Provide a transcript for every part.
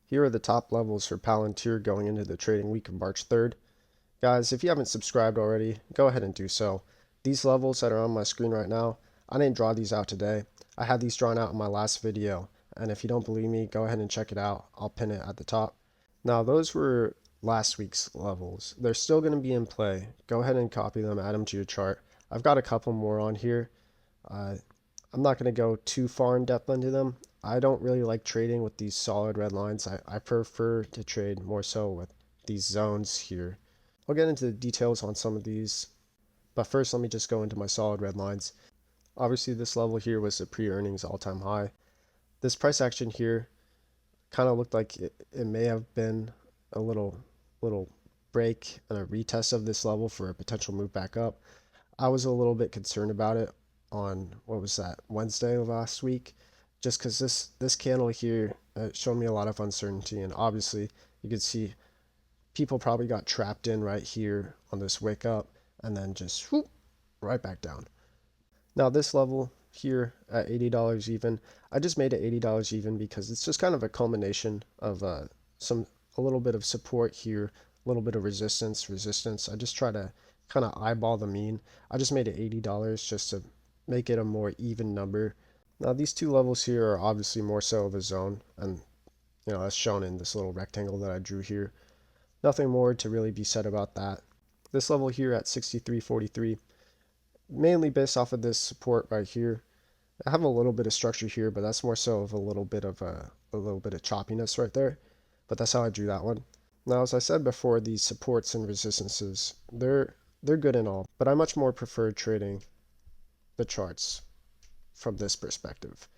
Here are the top levels for Palantir going into the trading week of March 3rd. Guys, if you haven't subscribed already, go ahead and do so. These levels that are on my screen right now, I didn't draw these out today. I had these drawn out in my last video, and if you don't believe me, go ahead and check it out. I'll pin it at the top. Now, those were last week's levels. They're still going to be in play. Go ahead and copy them, add them to your chart. I've got a couple more on here. I'm not going to go too far in depth into them. I don't really like trading with these solid red lines. I prefer to trade more so with these zones here. I'll get into the details on some of these, but first let me just go into my solid red lines. Obviously this level here was a pre-earnings all-time high. This price action here kind of looked like it may have been a little break and a retest of this level for a potential move back up. I was a little bit concerned about it on, what was that, Wednesday of last week, just because this candle here showed me a lot of uncertainty, and obviously you could see people probably got trapped in right here on this wake up and then just whoop, right back down. Now this level here at $80 even, I just made it $80 even because it's just kind of a culmination of a little bit of support here, a little bit of resistance. I just try to kind of eyeball the mean. I just made it $80 just to make it a more even number. Now these two levels here are obviously more so of a zone, and that's shown in this little rectangle that I drew here. Nothing more to really be said about that. This level here at 63.43, mainly based off of this support right here. I have a little bit of structure here, but that's more so of a little bit of choppiness right there. But that's how I drew that one. Now, as I said before, these supports and resistances, they're good and all, but I much more prefer trading the charts from this perspective.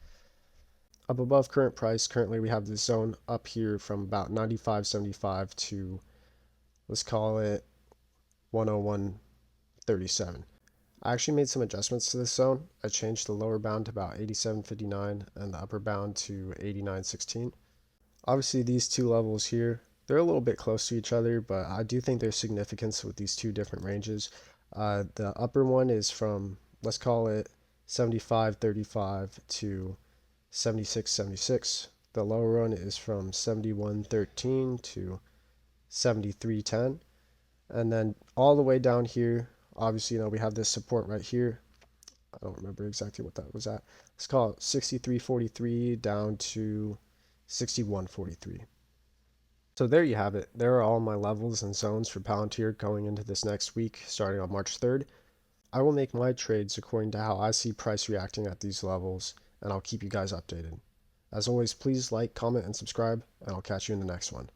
Up above current price, currently we have this zone up here from about 95.75 to, let's call it 101.37. I actually made some adjustments to this zone. I changed the lower bound to about 87.59 and the upper bound to 89.16. Obviously these two levels here, they're a little bit close to each other, but I do think there's significance with these two different ranges. The upper one is from, let's call it 75.35 to 76.76. The lower one is from 71.13 to 73.10. And then all the way down here, obviously, we have this support right here. I don't remember exactly what that was at. Let's call it 63.43 down to 61.43. So there you have it. There are all my levels and zones for Palantir going into this next week, starting on March 3rd. I will make my trades according to how I see price reacting at these levels, and I'll keep you guys updated. As always, please like, comment, and subscribe, and I'll catch you in the next one.